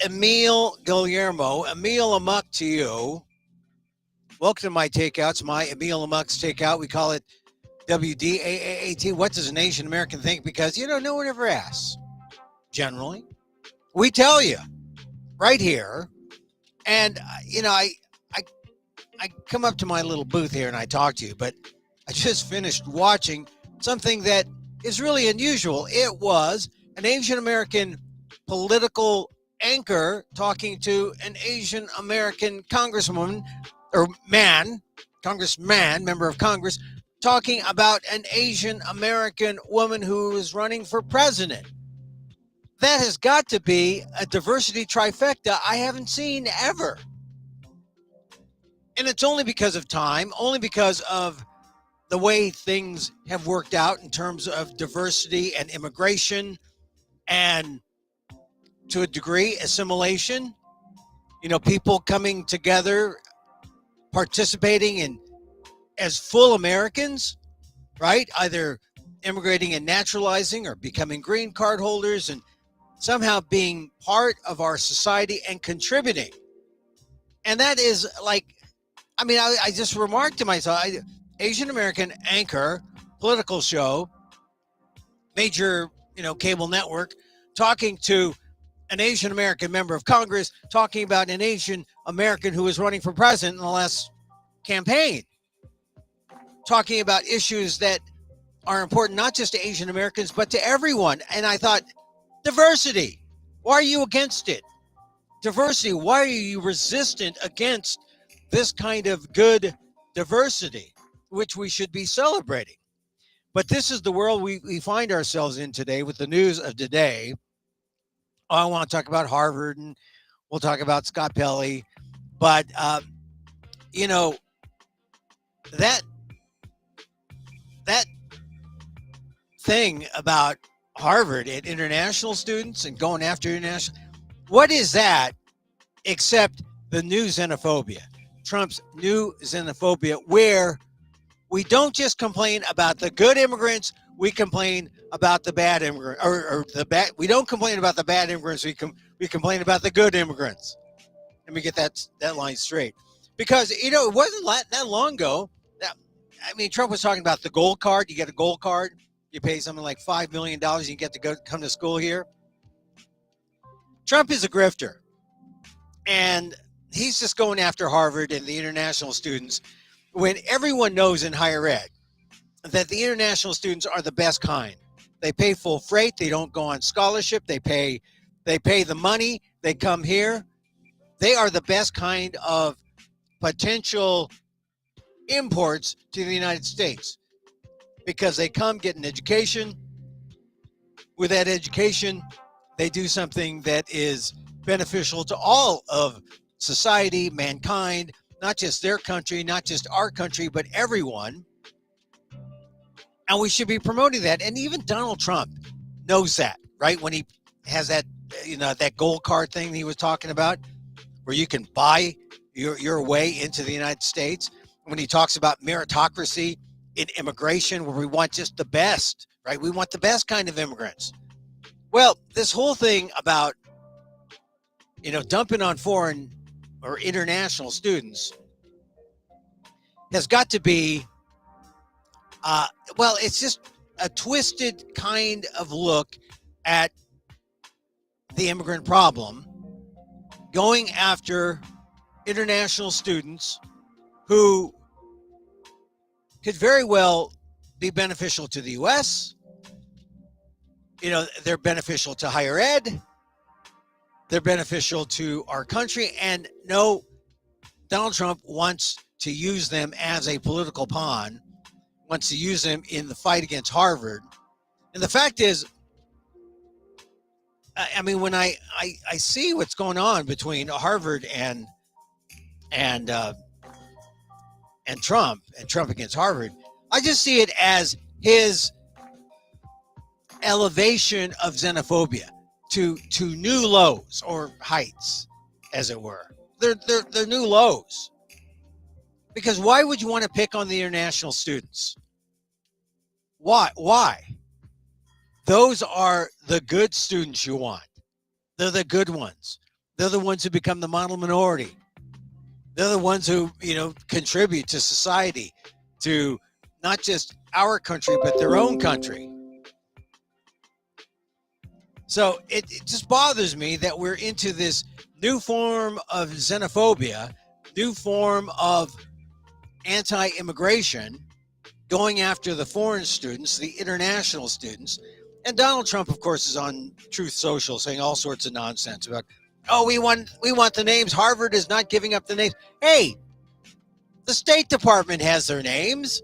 Emil Guillermo, Emil Amok to you. Welcome to my takeouts, my Emil Amok's takeout. We call it WDAAT. What does an Asian American think? Because, no one ever asks. Generally, we tell you right here. And, I come up to my little booth here and I talk to you, but I just finished watching something that is really unusual. It was an Asian American political anchor talking to an Asian American congresswoman or congressman, member of Congress, talking about an Asian American woman who is running for president. That has got to be a diversity trifecta I haven't seen ever. And it's only because of time, only because of the way things have worked out in terms of diversity and immigration and, to a degree, assimilation. People coming together, participating in as full Americans, right? Either immigrating and naturalizing or becoming green card holders and somehow being part of our society and contributing. And that is I just remarked to myself, Asian American anchor, political show, major, cable network, talking to an Asian American member of Congress, talking about an Asian American who was running for president in the last campaign, talking about issues that are important not just to Asian Americans, but to everyone. And I thought, diversity, why are you against it? Diversity, why are you resistant against this kind of good diversity, which we should be celebrating? But this is the world we find ourselves in today with the news of today. I want to talk about Harvard and we'll talk about Scott Pelley. But, that thing about Harvard and international students and going after international, what is that except the new xenophobia? Trump's new xenophobia, where we don't just complain about the good immigrants, we complain about the bad immigrants, we don't complain about the bad immigrants, we complain about the good immigrants. Let me get that line straight. Because, it wasn't that long ago. Trump was talking about the gold card. You get a gold card, you pay something like $5 million, you get to come to school here. Trump is a grifter. And he's just going after Harvard and the international students when everyone knows in higher ed that the international students are the best kind. They pay full freight. They don't go on scholarship. They pay the money. They come here. They are the best kind of potential imports to the United States because they come get an education. With that education, they do something that is beneficial to all of society, mankind, not just their country, not just our country, but everyone. And we should be promoting that. And even Donald Trump knows that, right? When he has that, that gold card thing he was talking about, where you can buy your way into the United States. When he talks about meritocracy in immigration, where we want just the best, right? We want the best kind of immigrants. Well, this whole thing about, dumping on foreign or international students has got to be, it's just a twisted kind of look at the immigrant problem, going after international students who could very well be beneficial to the U.S. They're beneficial to higher ed. They're beneficial to our country. And no, Donald Trump wants to use them as a political pawn, wants to use them in the fight against Harvard. And the fact is, when I see what's going on between Harvard and Trump against Harvard, I just see it as his elevation of xenophobia to new lows or heights, as it were. They're new lows. Because why would you want to pick on the international students? Why? Those are the good students you want. They're the good ones. They're the ones who become the model minority. They're the ones who, contribute to society, to not just our country, but their own country. So it just bothers me that we're into this new form of xenophobia, new form of anti-immigration, going after the foreign students, the international students. And Donald Trump, of course, is on Truth Social saying all sorts of nonsense about, oh, we want the names. Harvard is not giving up the names. Hey, the State Department has their names.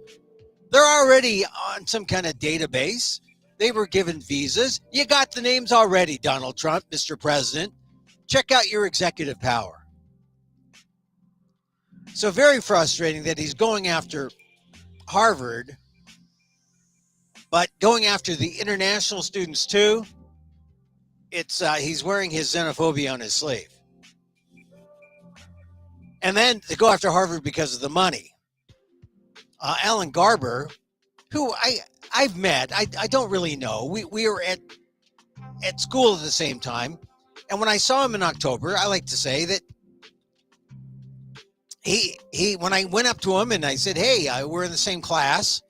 They're already on some kind of database. They were given visas. You got the names already, Donald Trump, Mr. President. Check out your executive power. So very frustrating that he's going after Harvard, but going after the international students too. It's he's wearing his xenophobia on his sleeve. And then to go after Harvard because of the money. Alan Garber, who I've met, I don't really know. We were at school at the same time. And when I saw him in October, I like to say that he when I went up to him and I said, hey, we're in the same class.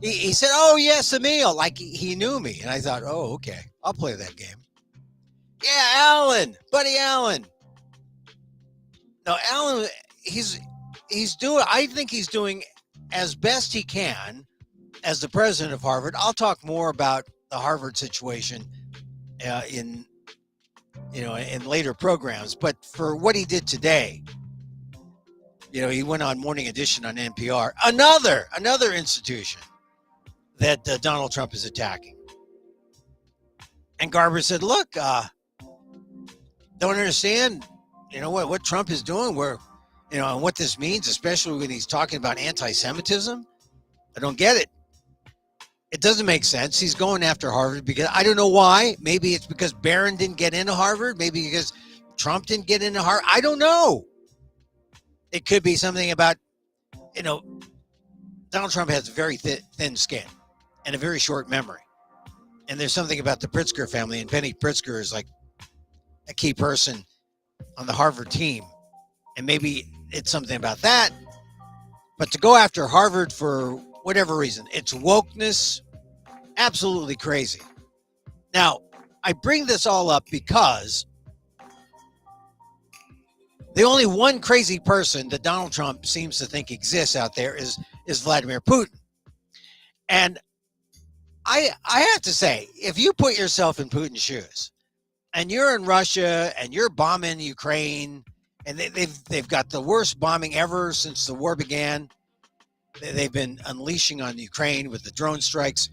He said, oh, yes, Emil, like he knew me. And I thought, oh, okay, I'll play that game. Yeah, Alan, buddy Alan. No, Alan, he's doing, I think he's doing as best he can as the president of Harvard. I'll talk more about the Harvard situation in later programs. But for what he did today, he went on Morning Edition on NPR, another institution that Donald Trump is attacking. And Garber said, look, don't understand, what Trump is doing, where, and what this means, especially when he's talking about anti-Semitism. I don't get it. It doesn't make sense. He's going after Harvard because I don't know why. Maybe it's because Barron didn't get into Harvard. Maybe because Trump didn't get into Harvard. I don't know. It could be something about, Donald Trump has very thin skin and a very short memory. And there's something about the Pritzker family, and Penny Pritzker is like a key person on the Harvard team. And maybe it's something about that. But to go after Harvard for whatever reason, it's wokeness, absolutely crazy. Now, I bring this all up because the only one crazy person that Donald Trump seems to think exists out there is Vladimir Putin. And I have to say, if you put yourself in Putin's shoes and you're in Russia and you're bombing Ukraine, and they've got the worst bombing ever since the war began. They've been unleashing on Ukraine with the drone strikes.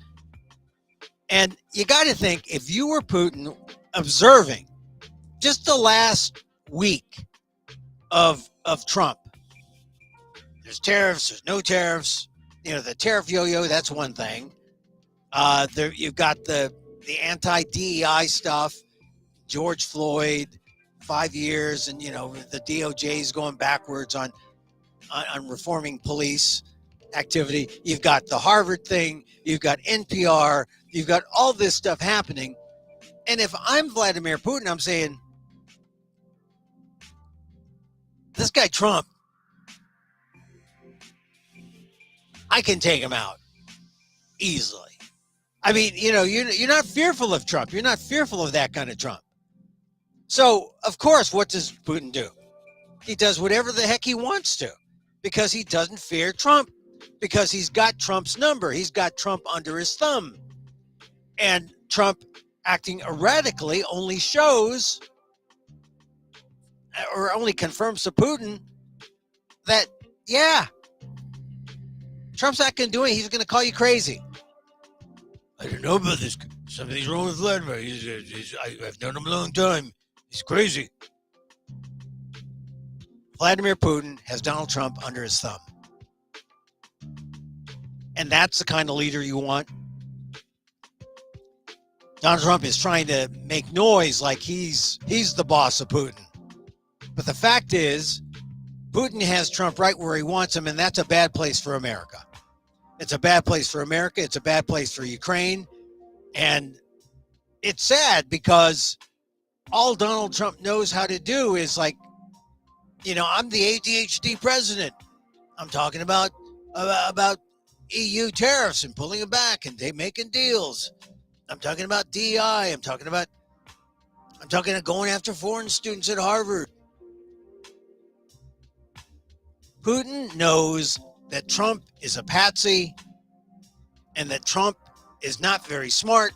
And you got to think, if you were Putin observing just the last week of Trump, there's tariffs, there's no tariffs, the tariff yo-yo, that's one thing. You've got the anti-DEI stuff, George Floyd, 5 years, and the DOJ is going backwards on reforming police activity. You've got the Harvard thing, you've got NPR, you've got all this stuff happening. And if I'm Vladimir Putin, I'm saying, this guy Trump, I can take him out easily. I mean, you're not fearful of Trump. You're not fearful of that kind of Trump. So, of course, what does Putin do? He does whatever the heck he wants to because he doesn't fear Trump, because he's got Trump's number. He's got Trump under his thumb. And Trump acting erratically only shows or only confirms to Putin that, yeah, Trump's not going to do it. He's going to call you crazy. I don't know about this. Something's wrong with Vladimir. I've known him a long time. He's crazy. Vladimir Putin has Donald Trump under his thumb. And that's the kind of leader you want. Donald Trump is trying to make noise like he's the boss of Putin. But the fact is, Putin has Trump right where he wants him, and that's a bad place for America. It's a bad place for America. It's a bad place for Ukraine. And it's sad because all Donald Trump knows how to do is like, I'm the ADHD president. I'm talking about EU tariffs and pulling them back and they making deals. I'm talking about DI. I'm talking about going after foreign students at Harvard. Putin knows that Trump is a patsy and that Trump is not very smart.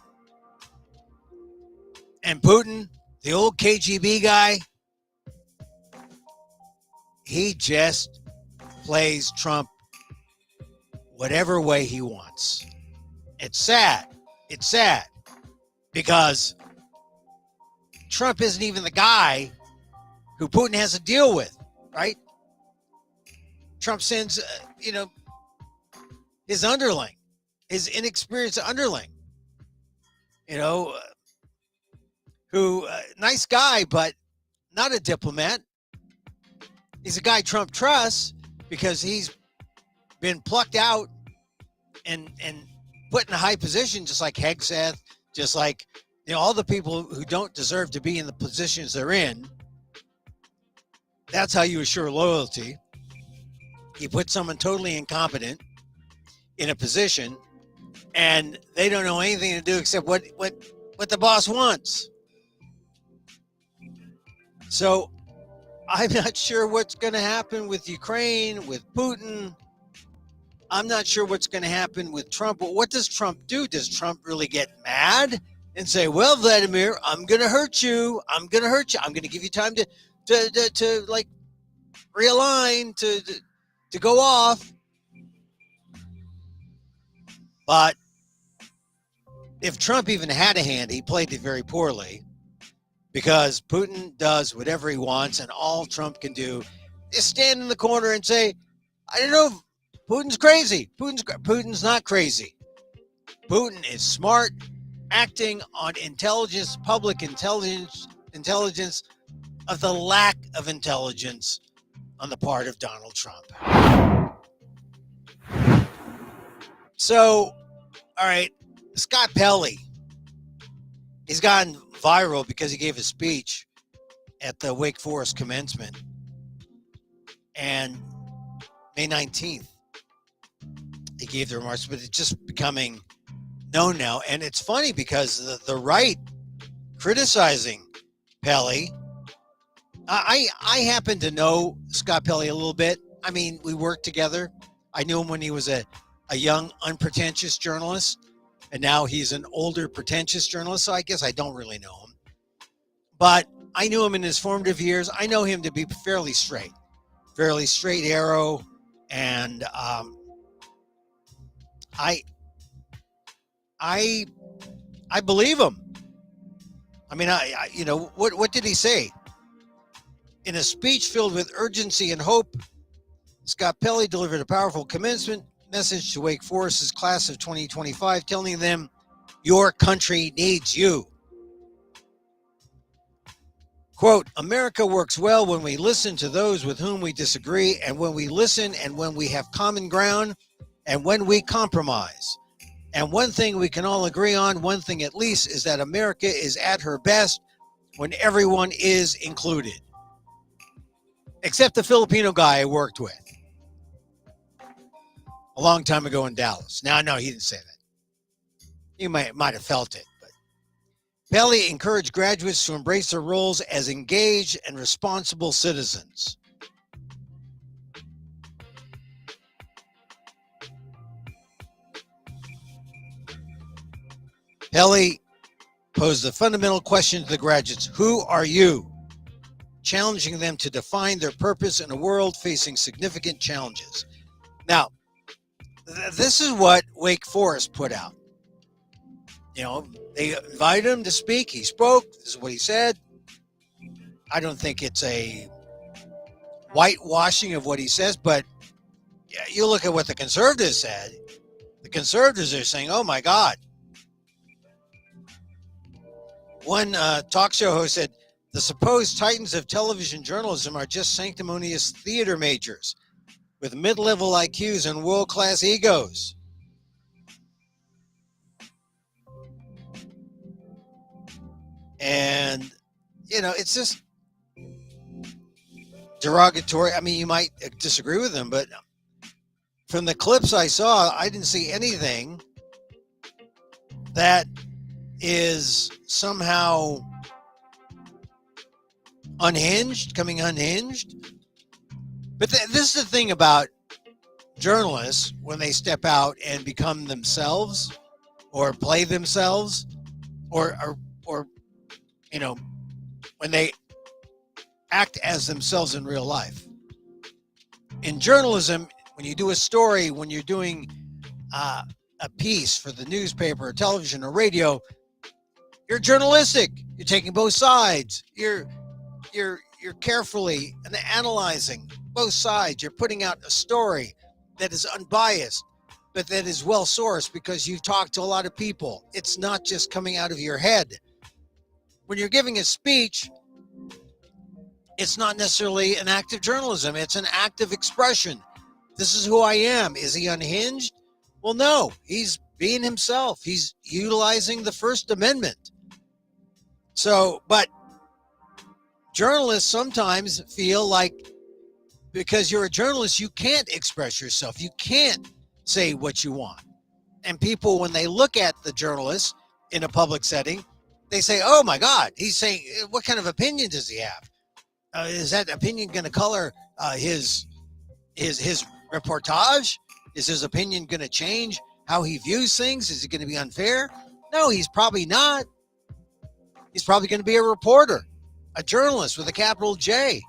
And Putin, the old KGB guy, he just plays Trump whatever way he wants. It's sad. It's sad because Trump isn't even the guy who Putin has to deal with, right? Trump sends, his underling, his inexperienced underling, who, nice guy, but not a diplomat. He's a guy Trump trusts because he's been plucked out and put in a high position, just like Hegseth, just like all the people who don't deserve to be in the positions they're in. That's how you assure loyalty. You put someone totally incompetent in a position, and they don't know anything to do except what the boss wants. So I'm not sure what's going to happen with Ukraine, with Putin. I'm not sure what's going to happen with Trump. But what does Trump do? Does Trump really get mad and say, well, Vladimir, I'm going to hurt you. I'm going to hurt you. I'm going to give you time to like realign, to go off. But if Trump even had a hand, he played it very poorly because Putin does whatever he wants, and all Trump can do is stand in the corner and say, I don't know, Putin's crazy. Putin's not crazy. Putin is smart, acting on intelligence, public intelligence of the lack of intelligence on the part of Donald Trump. So, all right, Scott Pelley, he's gotten viral because he gave a speech at the Wake Forest commencement. And May 19th, he gave the remarks, but it's just becoming known now. And it's funny because the right criticizing Pelley, I happen to know Scott Pelley a little bit. I mean, we worked together. I knew him when he was a young, unpretentious journalist, and now he's an older, pretentious journalist, so I guess I don't really know him. But I knew him in his formative years. I know him to be fairly straight arrow, and I believe him. I mean, what did he say? In a speech filled with urgency and hope, Scott Pelley delivered a powerful commencement message to Wake Forest's class of 2025, telling them, your country needs you. Quote, America works well when we listen to those with whom we disagree, and when we listen and when we have common ground, and when we compromise. And one thing we can all agree on, one thing at least, is that America is at her best when everyone is included. Except the Filipino guy I worked with a long time ago in Dallas. Now, no, he didn't say that. He might have felt it. But Pelley encouraged graduates to embrace their roles as engaged and responsible citizens. Pelley posed the fundamental question to the graduates, who are you? Challenging them to define their purpose in a world facing significant challenges. Now, this is what Wake Forest put out. They invited him to speak. He spoke. This is what he said. I don't think it's a whitewashing of what he says, but you look at what the conservatives said. The conservatives are saying, oh my God. One talk show host said, the supposed titans of television journalism are just sanctimonious theater majors with mid-level IQs and world-class egos. And, it's just derogatory. I mean, you might disagree with them, but from the clips I saw, I didn't see anything that is somehow coming unhinged. But this is the thing about journalists when they step out and become themselves or play themselves or when they act as themselves in real life. In journalism, when you do a story, when you're doing a piece for the newspaper or television or radio, you're journalistic. You're taking both sides. You're carefully analyzing both sides. You're putting out a story that is unbiased, but that is well sourced because you've talked to a lot of people. It's not just coming out of your head. When you're giving a speech, it's not necessarily an act of journalism. It's an act of expression. This is who I am. Is he unhinged? Well, no, he's being himself. He's utilizing the First Amendment. So, but journalists sometimes feel like because you're a journalist, you can't express yourself. You can't say what you want. And people, when they look at the journalist in a public setting, they say, oh my God, he's saying, what kind of opinion does he have? Is that opinion going to color his reportage? Is his opinion going to change how he views things? Is it going to be unfair? No, he's probably not. He's probably going to be a reporter, a journalist with a capital J.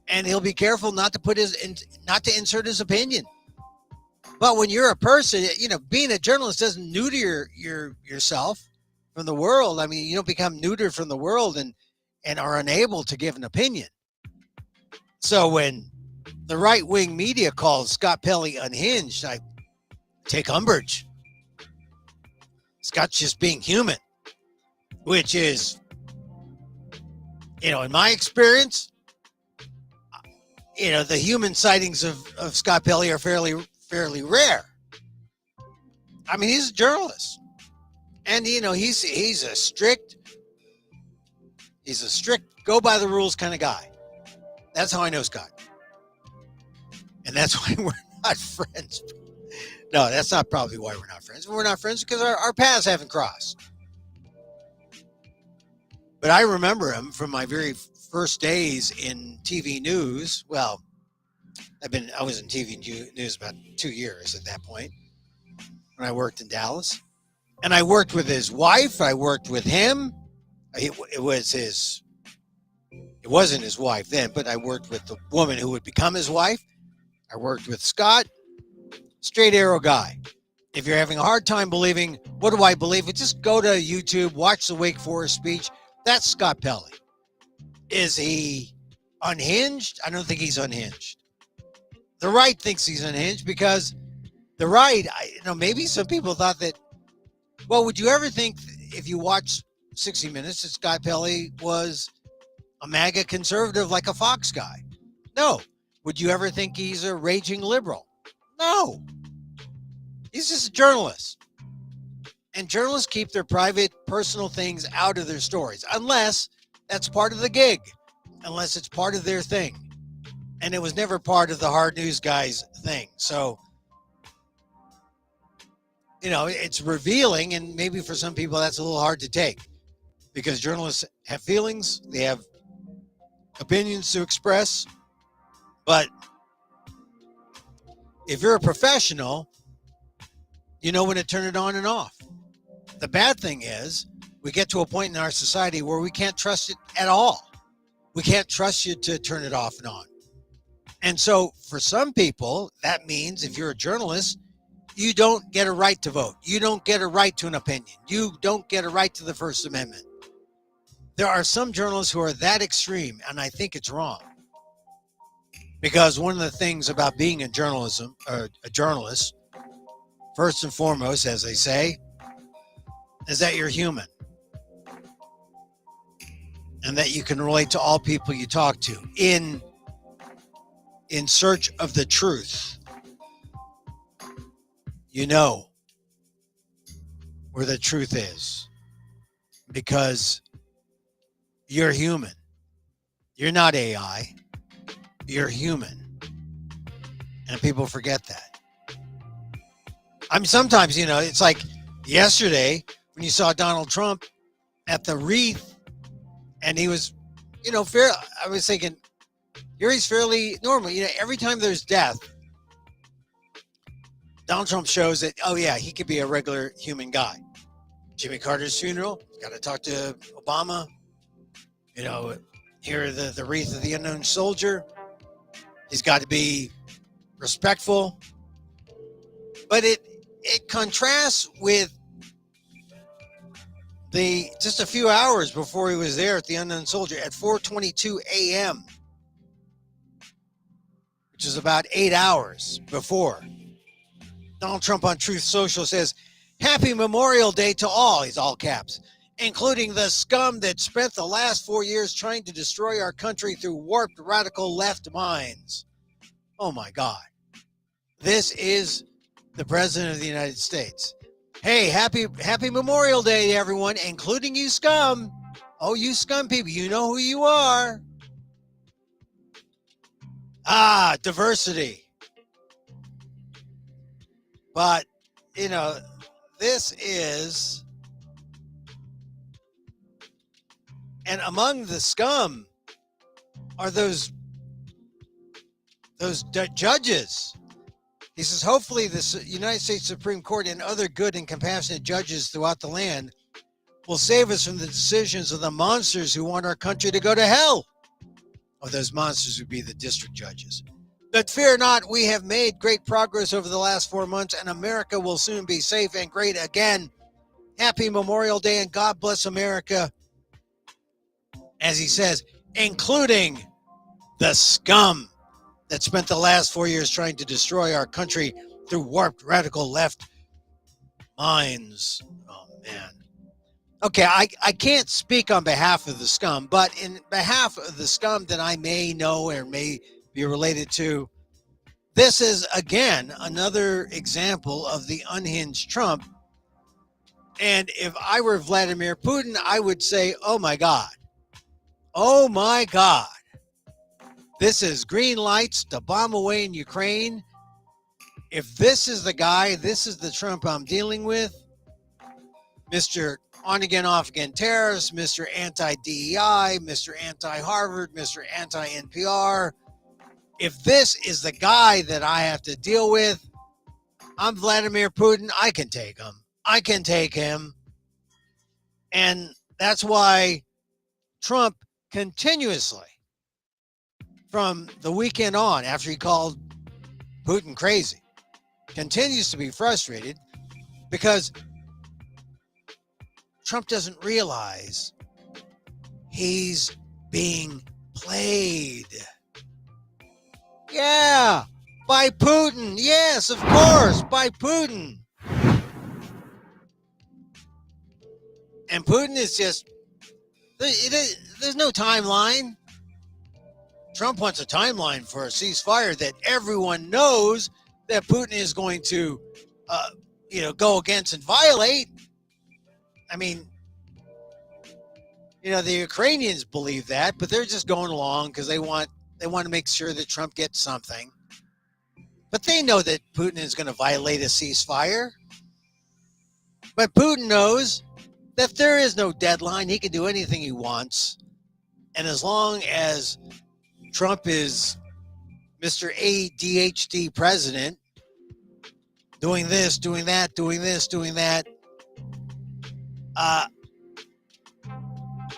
And he'll be careful not to insert his opinion. But when you're a person, being a journalist doesn't neuter yourself from the world. I mean, you don't become neutered from the world and are unable to give an opinion. So when the right-wing media calls Scott Pelley unhinged, I take umbrage. Scott's just being human, which is, in my experience, the human sightings of Scott Pelley are fairly rare. I mean, he's a journalist, and he's a strict go by the rules kind of guy. That's how I know Scott, and that's why we're not friends. No, that's not probably why we're not friends. We're not friends because our paths haven't crossed. But I remember him from my very first days in TV news. Well, I was in TV news about 2 years at that point when I worked in Dallas. And I worked with his wife. I worked with him. It wasn't his wife then, but I worked with the woman who would become his wife. I worked with Scott, straight arrow guy. If you're having a hard time believing, what do I believe? Just go to YouTube, watch the Wake Forest speech. That's Scott Pelley. Is he unhinged? I don't think he's unhinged. The right thinks he's unhinged because the right, maybe some people thought that, well, would you ever think if you watch 60 Minutes that Scott Pelley was a MAGA conservative like a Fox guy? No. Would you ever think he's a raging liberal? No. He's just a journalist. And journalists keep their private, personal things out of their stories, unless that's part of the gig, unless it's part of their thing. And it was never part of the hard news guy's thing. So, it's revealing, and maybe for some people that's a little hard to take because journalists have feelings, they have opinions to express. But if you're a professional, you know when to turn it on and off. The bad thing is we get to a point in our society where we can't trust it at all. We can't trust you to turn it off and on. And so for some people, that means if you're a journalist, you don't get a right to vote. You don't get a right to an opinion. You don't get a right to the First Amendment. There are some journalists who are that extreme, and I think it's wrong. Because one of the things about being a journalist, first and foremost, as they say, is that you're human. And that you can relate to all people you talk to in search of the truth. You know where the truth is. Because You're human. You're not AI. You're human. And people forget that. I mean, sometimes, it's like yesterday when you saw Donald Trump at the wreath and he was, fair. I was thinking, here he's fairly normal. Every time there's death, Donald Trump shows that, oh, yeah, he could be a regular human guy. Jimmy Carter's funeral, got to talk to Obama. Here the wreath of the unknown soldier. He's got to be respectful. But it contrasts with just a few hours before he was there at the unknown soldier at 4:22 a.m., which is about 8 hours before. Donald Trump on Truth Social says, "Happy Memorial Day to all," he's all caps, "including the scum that spent the last 4 years trying to destroy our country through warped radical left minds." Oh my God. This is the President of the United States. Hey, happy Memorial Day to everyone, including you scum. Oh, you scum people, you know who you are. Diversity. But, this is, and among the scum are those judges. He says, hopefully the United States Supreme Court and other good and compassionate judges throughout the land will save us from the decisions of the monsters who want our country to go to hell. Or those monsters would be the district judges. But fear not, we have made great progress over the last 4 months, and America will soon be safe and great again. Happy Memorial Day, and God bless America. As he says, including the scum that spent the last 4 years trying to destroy our country through warped radical left minds. Oh, man. Okay, I can't speak on behalf of the scum, but in behalf of the scum that I may know or may be related to, this is, again, another example of the unhinged Trump. And if I were Vladimir Putin, I would say, oh, my God. Oh, my God. This is green lights to bomb away in Ukraine. If this is the guy, this is the Trump I'm dealing with, Mr. on-again, off-again terrorist, Mr. anti-DEI, Mr. anti-Harvard, Mr. anti-NPR. If this is the guy that I have to deal with, I'm Vladimir Putin. I can take him. I can take him. And that's why Trump continuously, from the weekend on, after he called Putin crazy, continues to be frustrated because Trump doesn't realize he's being played. Yeah, by Putin. Yes, of course, by Putin. And Putin is just, there's no timeline. Trump wants a timeline for a ceasefire that everyone knows that Putin is going to, go against and violate. I mean, the Ukrainians believe that, but they're just going along because they want to make sure that Trump gets something. But they know that Putin is going to violate a ceasefire. But Putin knows that there is no deadline. He can do anything he wants. And as long as Trump is Mr. ADHD president, doing this, doing that, doing this, doing that,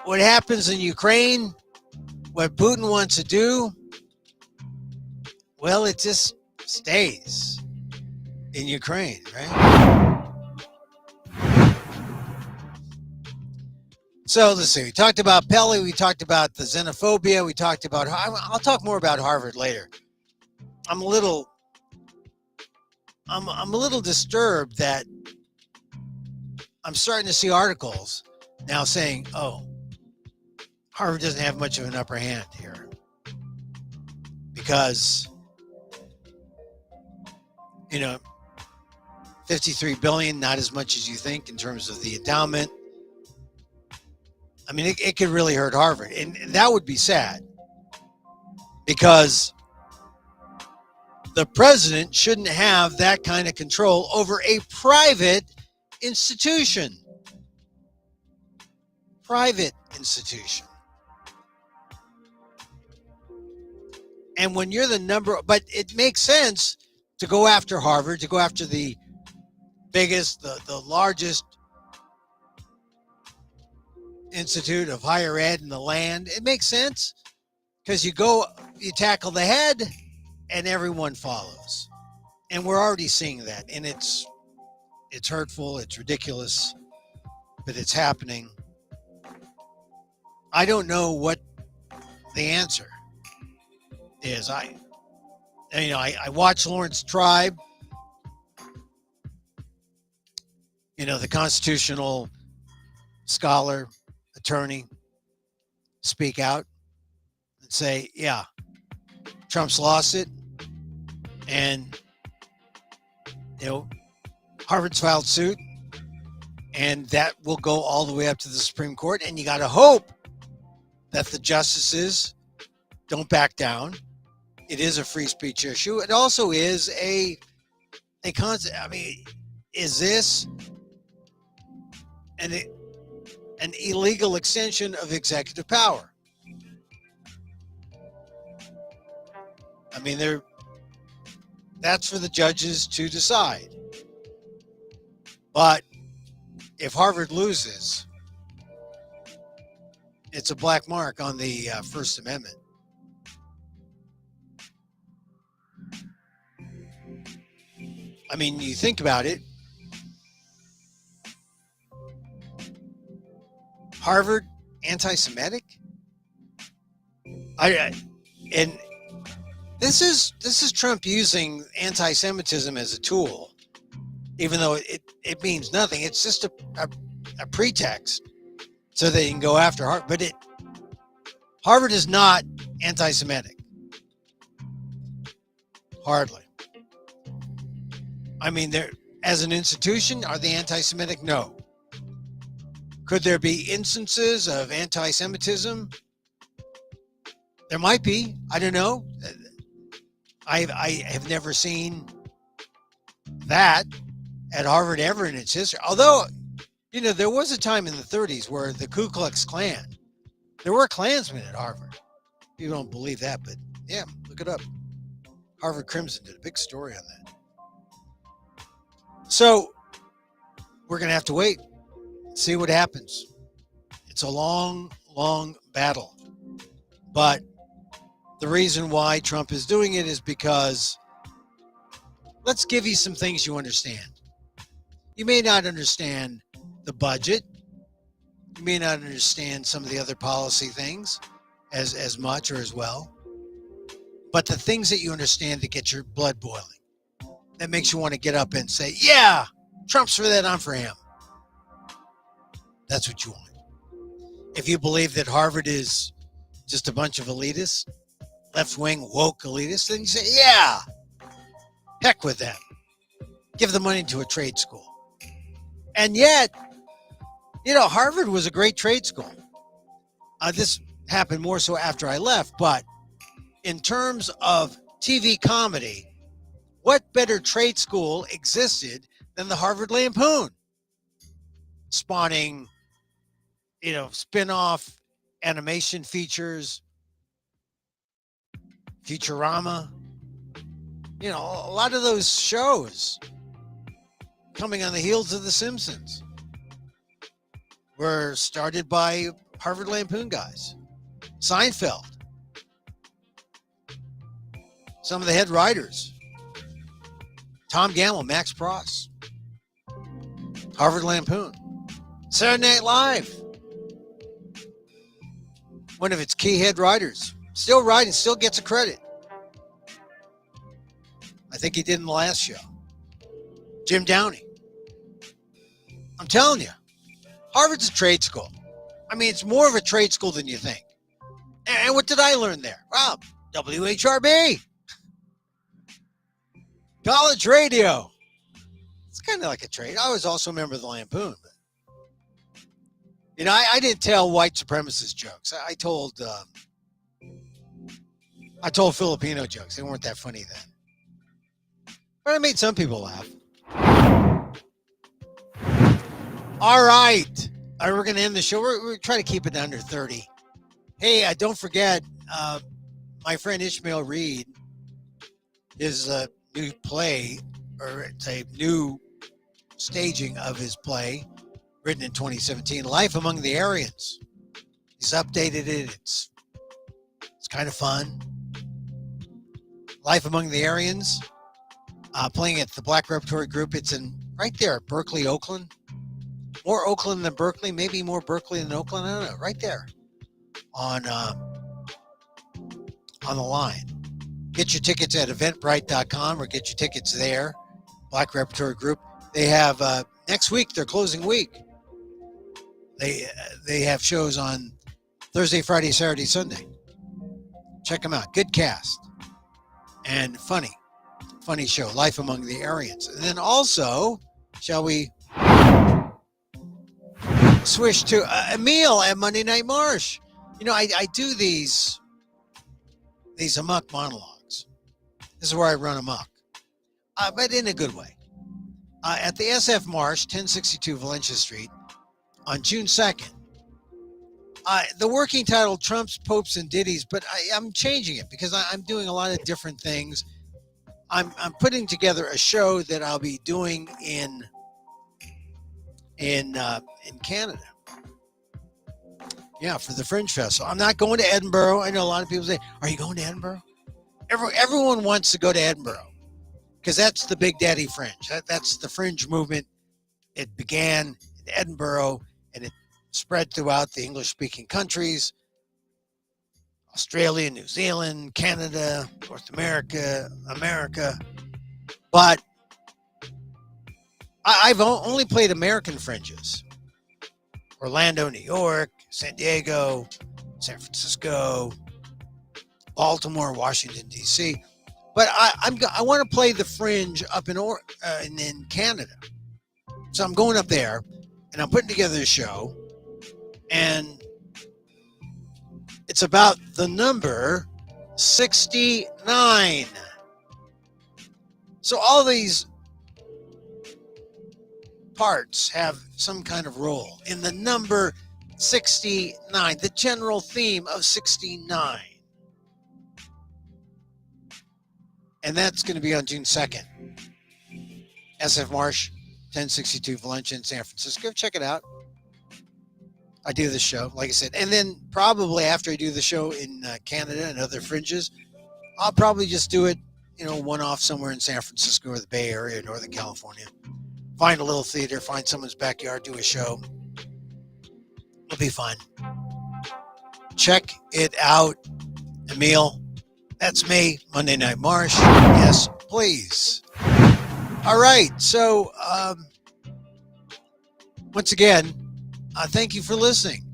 what happens in Ukraine, what Putin wants to do, well, it just stays in Ukraine, right? So let's see. We talked about Pelley. We talked about the xenophobia. We talked about, I'll talk more about Harvard later. I'm a little disturbed that I'm starting to see articles now saying, oh, Harvard doesn't have much of an upper hand here because, 53 billion, not as much as you think in terms of the endowment. I mean, it could really hurt Harvard. And that would be sad because the president shouldn't have that kind of control over a private institution. Private institution. And when you're but it makes sense to go after Harvard, to go after the biggest, the largest institute of higher ed in the land. It makes sense because you tackle the head and everyone follows. And we're already seeing that. And it's hurtful, it's ridiculous, but it's happening. I don't know what the answer is. I watch Lawrence Tribe, the constitutional scholar, attorney, speak out and say, yeah, Trump's lost it. And, Harvard's filed suit, and that will go all the way up to the Supreme Court. And you got to hope that the justices don't back down. It is a free speech issue. It also is a concept. I mean, is this an illegal extension of executive power? I mean, that's for the judges to decide. But if Harvard loses, it's a black mark on the First Amendment. I mean, you think about it. Harvard anti-Semitic? And this is Trump using anti-Semitism as a tool, even though it means nothing. It's just a pretext so they can go after Harvard. But Harvard is not anti-Semitic. Hardly. I mean, as an institution, are they anti-Semitic? No. Could there be instances of anti-Semitism? There might be. I don't know. I have never seen that at Harvard ever in its history. Although, there was a time in the 30s where the Ku Klux Klan, there were Klansmen at Harvard. You don't believe that, but yeah, look it up. Harvard Crimson did a big story on that. So we're going to have to wait, see what happens. It's a long, long battle. But the reason why Trump is doing it is because let's give you some things you understand. You may not understand the budget. You may not understand some of the other policy things as much or as well. But the things that you understand that get your blood boiling, that makes you want to get up and say, yeah, Trump's for that, I'm for him. That's what you want. If you believe that Harvard is just a bunch of elitists, left-wing woke elitists, then you say, yeah, heck with them. Give the money to a trade school. And yet, Harvard was a great trade school. This happened more so after I left, but in terms of TV comedy, what better trade school existed than the Harvard Lampoon? Spawning, spin-off animation features, Futurama, a lot of those shows coming on the heels of The Simpsons were started by Harvard Lampoon guys. Seinfeld. Some of the head writers. Tom Gamble, Max Pross. Harvard Lampoon. Saturday Night Live. One of its key head writers. Still writing, still gets a credit. I think he did in the last show. Jim Downey. I'm telling you, Harvard's a trade school. I mean, it's more of a trade school than you think. And what did I learn there? Well, WHRB. College radio. It's kind of like a trade. I was also a member of the Lampoon. But I didn't tell white supremacist jokes. I told Filipino jokes. They weren't that funny then, but I made some people laugh. All right, we're going to end the show. We're trying to keep it under 30. Hey, don't forget, my friend Ishmael Reed, his new play, or it's a new staging of his play, written in 2017, Life Among the Aryans. He's updated it. It's kind of fun. Life Among the Aryans, playing at the Black Repertory Group. It's in right there, Berkeley, Oakland. More Oakland than Berkeley, maybe more Berkeley than Oakland. I don't know. Right there on the line. Get your tickets at eventbrite.com or get your tickets there. Black Repertory Group. They have next week, their closing week. They have shows on Thursday, Friday, Saturday, Sunday. Check them out. Good cast and funny show. Life Among the Aryans. And then also, shall we switch to Emil at Monday Night Marsh? I do these amok monologues. This is where I run amok, but in a good way. At the SF Marsh, 1062 Valencia Street, on June 2nd. The working title, Trumps, Popes, and Ditties, but I'm changing it because I'm doing a lot of different things. I'm putting together a show that I'll be doing in Canada. Yeah, for the Fringe Festival. I'm not going to Edinburgh. I know a lot of people say, "Are you going to Edinburgh?" Everyone wants to go to Edinburgh because that's the Big Daddy Fringe. That's the Fringe movement. It began in Edinburgh and it spread throughout the English-speaking countries, Australia, New Zealand, Canada, North America. But I've only played American fringes. Orlando, New York, San Diego, San Francisco, Baltimore, Washington, D.C. But I want to play the Fringe up in Canada. So I'm going up there, and I'm putting together a show, and it's about the number 69. So all these parts have some kind of role in the number 69, the general theme of 69. And that's going to be on June 2nd. SF Marsh, 1062 Valencia in San Francisco. Check it out. I do this show, like I said. And then probably after I do the show in Canada and other fringes, I'll probably just do it, one-off somewhere in San Francisco or the Bay Area, Northern California. Find a little theater, find someone's backyard, do a show. It'll be fun. Check it out. Emil, that's me, Monday Night Marsh. Yes, please. All right. So, once again, thank you for listening.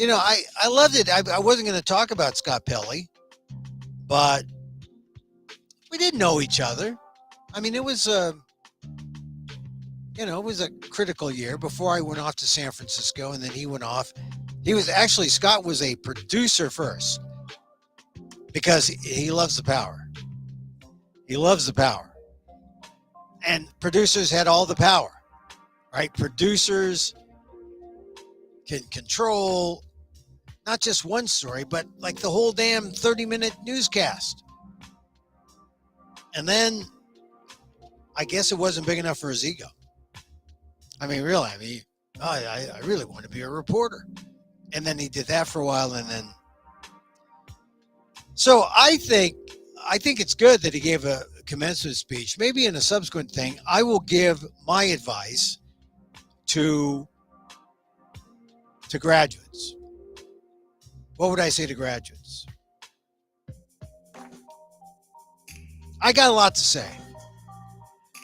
I loved it. I wasn't going to talk about Scott Pelley, but we didn't know each other. I mean, it was it was a critical year before I went off to San Francisco, and then he went off. Scott was a producer first because he loves the power. He loves the power. And producers had all the power, right? Producers can control not just one story, but like the whole damn 30-minute newscast. And then I guess it wasn't big enough for his ego. I mean, really, I really want to be a reporter. And then he did that for a while, and then. So I think it's good that he gave a commencement speech. Maybe in a subsequent thing, I will give my advice to graduates. What would I say to graduates? I got a lot to say.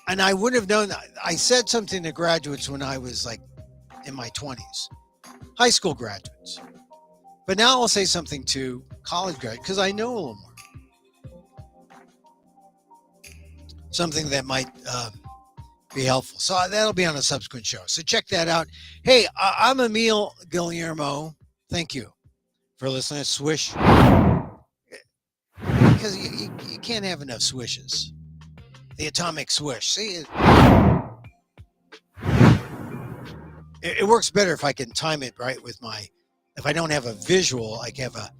And I wouldn't have known that. I said something to graduates when I was like in my 20s, high school graduates. But now I'll say something to college graduates because I know a little more. Something that might be helpful. So that'll be on a subsequent show. So check that out. Hey, I'm Emil Guillermo. Thank you for listening to Swish. Because you can't have enough swishes. The atomic swish. See, it works better if I can time it right with my. If I don't have a visual, I have a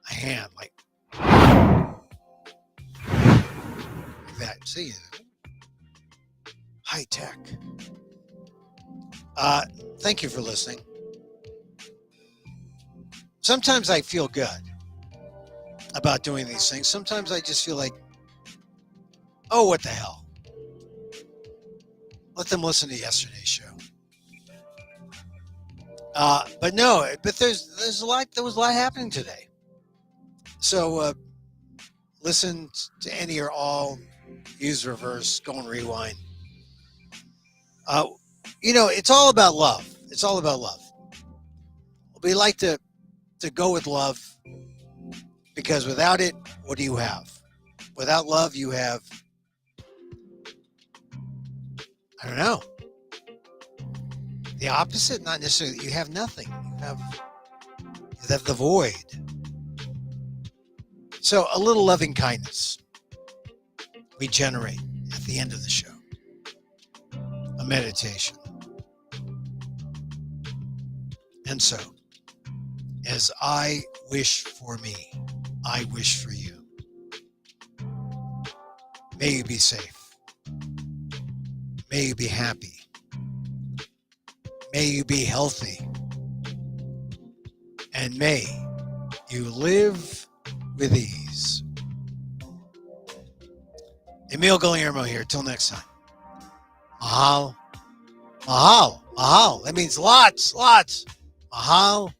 hand like that. See, high tech. Thank you for listening. Sometimes I feel good about doing these things. Sometimes I just feel like, oh, what the hell? Let them listen to yesterday's show. But no, but there was a lot happening today. So listen to any or all, use reverse, go and rewind. It's all about love. It's all about love. We like to go with love because without it, what do you have? Without love, you have, I don't know, the opposite. Not necessarily. You have nothing. You have the void. So a little loving kindness we generate at the end of the show. A meditation. And so, as I wish for me, I wish for you. May you be safe. May you be happy. May you be healthy. And may you live with ease. Emil Guillermo here. Till next time. Mahal. Mahal. Mahal. That means lots. Mahal.